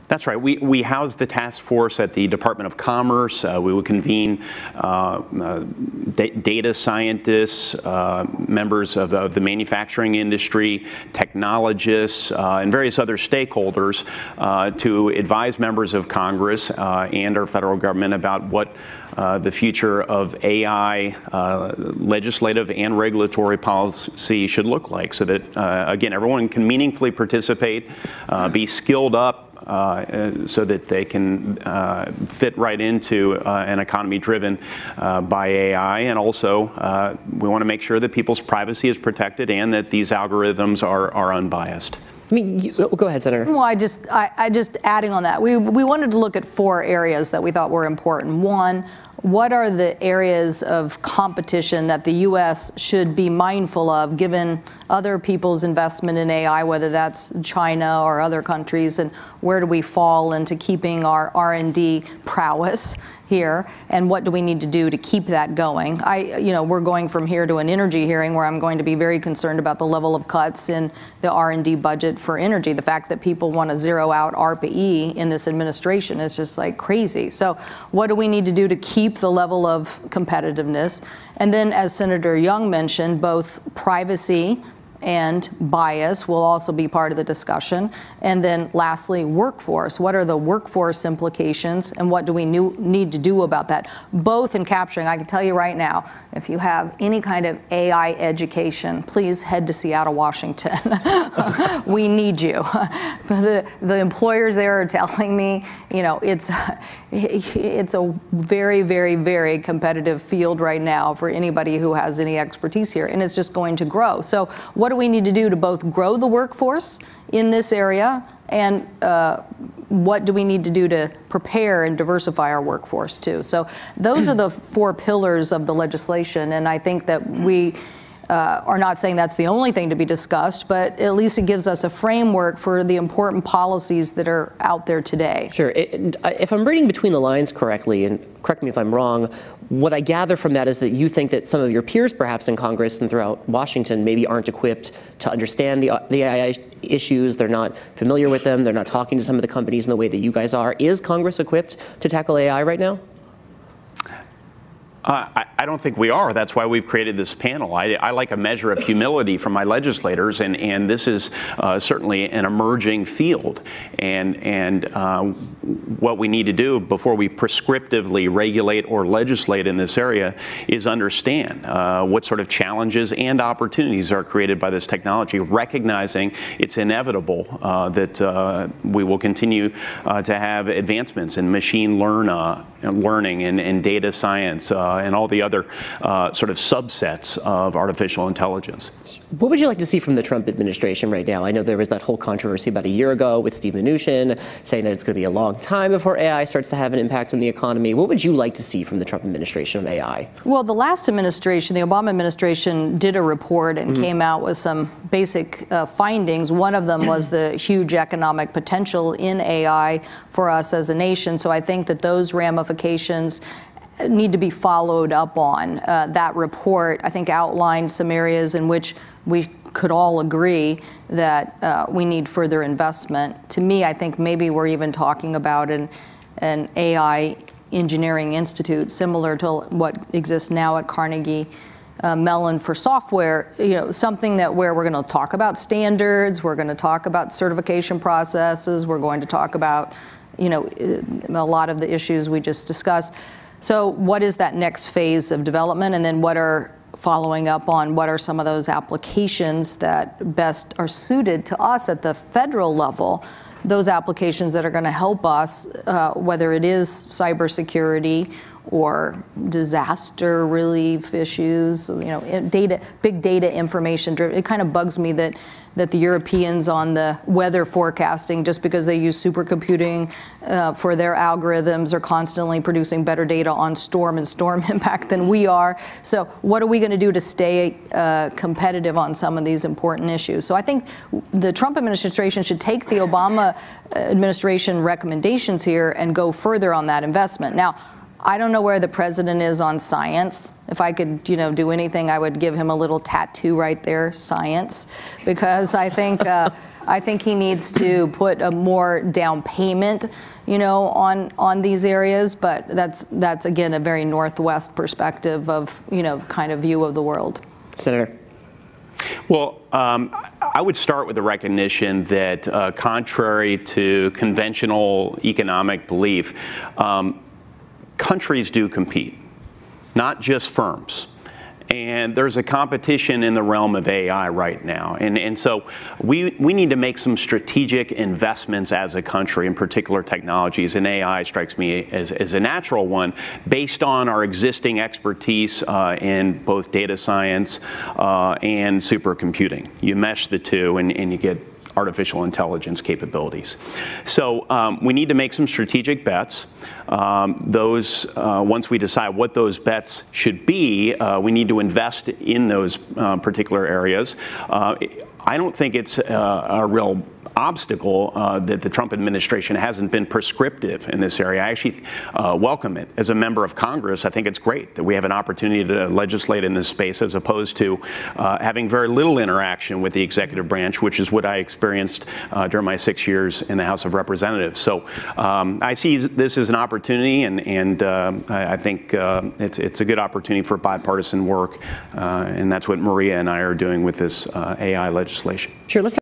That's right. We house the task force at the Department of Commerce. We will convene data scientists, members of the manufacturing industry, technologists, and various other stakeholders to advise members of Congress and our federal government about what the future of AI legislative and regulatory policy should look like, so that, again, everyone can meaningfully participate, be skilled up, so that they can fit right into an economy driven by AI. And also, we want to make sure that people's privacy is protected and that these algorithms are unbiased. I mean, go ahead, Senator. Well, I just adding on that, we wanted to look at 4 areas that we thought were important. One, what are the areas of competition that the U.S. should be mindful of, given other people's investment in AI, whether that's China or other countries, and where do we fall into keeping our R&D prowess here, and what do we need to do to keep that going? We're going from here to an energy hearing where I'm going to be very concerned about the level of cuts in the R&D budget for energy. The fact that people want to zero out ARPA-E in this administration is just like crazy. So what do we need to do to keep the level of competitiveness? And then, as Senator Young mentioned, both privacy and bias will also be part of the discussion. And then lastly, workforce. What are the workforce implications, and what do we need to do about that? Both in capturing, I can tell you right now, if you have any kind of AI education, please head to Seattle, Washington. We need you. The employers there are telling me, it's a very, very, very competitive field right now for anybody who has any expertise here, and it's just going to grow. So what do we need to do to both grow the workforce in this area, and what do we need to do to prepare and diversify our workforce too? So those are the 4 pillars of the legislation, and I think that we are not saying that's the only thing to be discussed, but at least it gives us a framework for the important policies that are out there today. Sure. If I'm reading between the lines correctly, and correct me if I'm wrong, what I gather from that is that you think that some of your peers, perhaps in Congress and throughout Washington, maybe aren't equipped to understand the AI issues. They're not familiar with them. They're not talking to some of the companies in the way that you guys are. Is Congress equipped to tackle AI right now? I don't think we are. That's why we've created this panel. I like a measure of humility from my legislators, and this is certainly an emerging field. And what we need to do before we prescriptively regulate or legislate in this area is understand what sort of challenges and opportunities are created by this technology, recognizing it's inevitable that we will continue to have advancements in machine learning and data science and all the other sort of subsets of artificial intelligence. What would you like to see from the Trump administration right now? I know there was that whole controversy about a year ago with Steve Mnuchin saying that it's going to be a long time before AI starts to have an impact on the economy. What would you like to see from the Trump administration on AI? Well, the last administration, the Obama administration, did a report and came out with some basic findings. One of them was the huge economic potential in AI for us as a nation. So I think that those ramifications need to be followed up on. That report, I think, outlined some areas in which we could all agree that we need further investment. To me, I think maybe we're even talking about an AI engineering institute similar to what exists now at Carnegie Mellon for software, something where we're going to talk about standards, we're going to talk about certification processes, we're going to talk about, a lot of the issues we just discussed. So what is that next phase of development, and then following up on what are some of those applications that best are suited to us at the federal level, those applications that are going to help us, whether it is cybersecurity or disaster relief issues, big data information driven. It kind of bugs me that the Europeans on the weather forecasting, just because they use supercomputing for their algorithms, are constantly producing better data on storm and storm impact than we are. So what are we going to do to stay competitive on some of these important issues? So I think the Trump administration should take the Obama administration recommendations here and go further on that investment. Now, I don't know where the president is on science. If I could, do anything, I would give him a little tattoo right there, science, because I think I think he needs to put a more down payment, on these areas. But that's again a very Northwest perspective of, kind of view of the world. Senator. Well, I would start with the recognition that contrary to conventional economic belief, countries do compete, not just firms. And there's a competition in the realm of AI right now. And so we need to make some strategic investments as a country in particular technologies, and AI strikes me as a natural one based on our existing expertise in both data science and supercomputing. You mesh the two and you get artificial intelligence capabilities. So we need to make some strategic bets. Once we decide what those bets should be, we need to invest in those particular areas. I don't think it's a real obstacle that the Trump administration hasn't been prescriptive in this area. I actually welcome it. As a member of Congress, I think it's great that we have an opportunity to legislate in this space as opposed to having very little interaction with the executive branch, which is what I experienced during my 6 years in the House of Representatives. So I see this as an opportunity, and I think it's a good opportunity for bipartisan work, and that's what Maria and I are doing with this AI legislation. Sure. Let's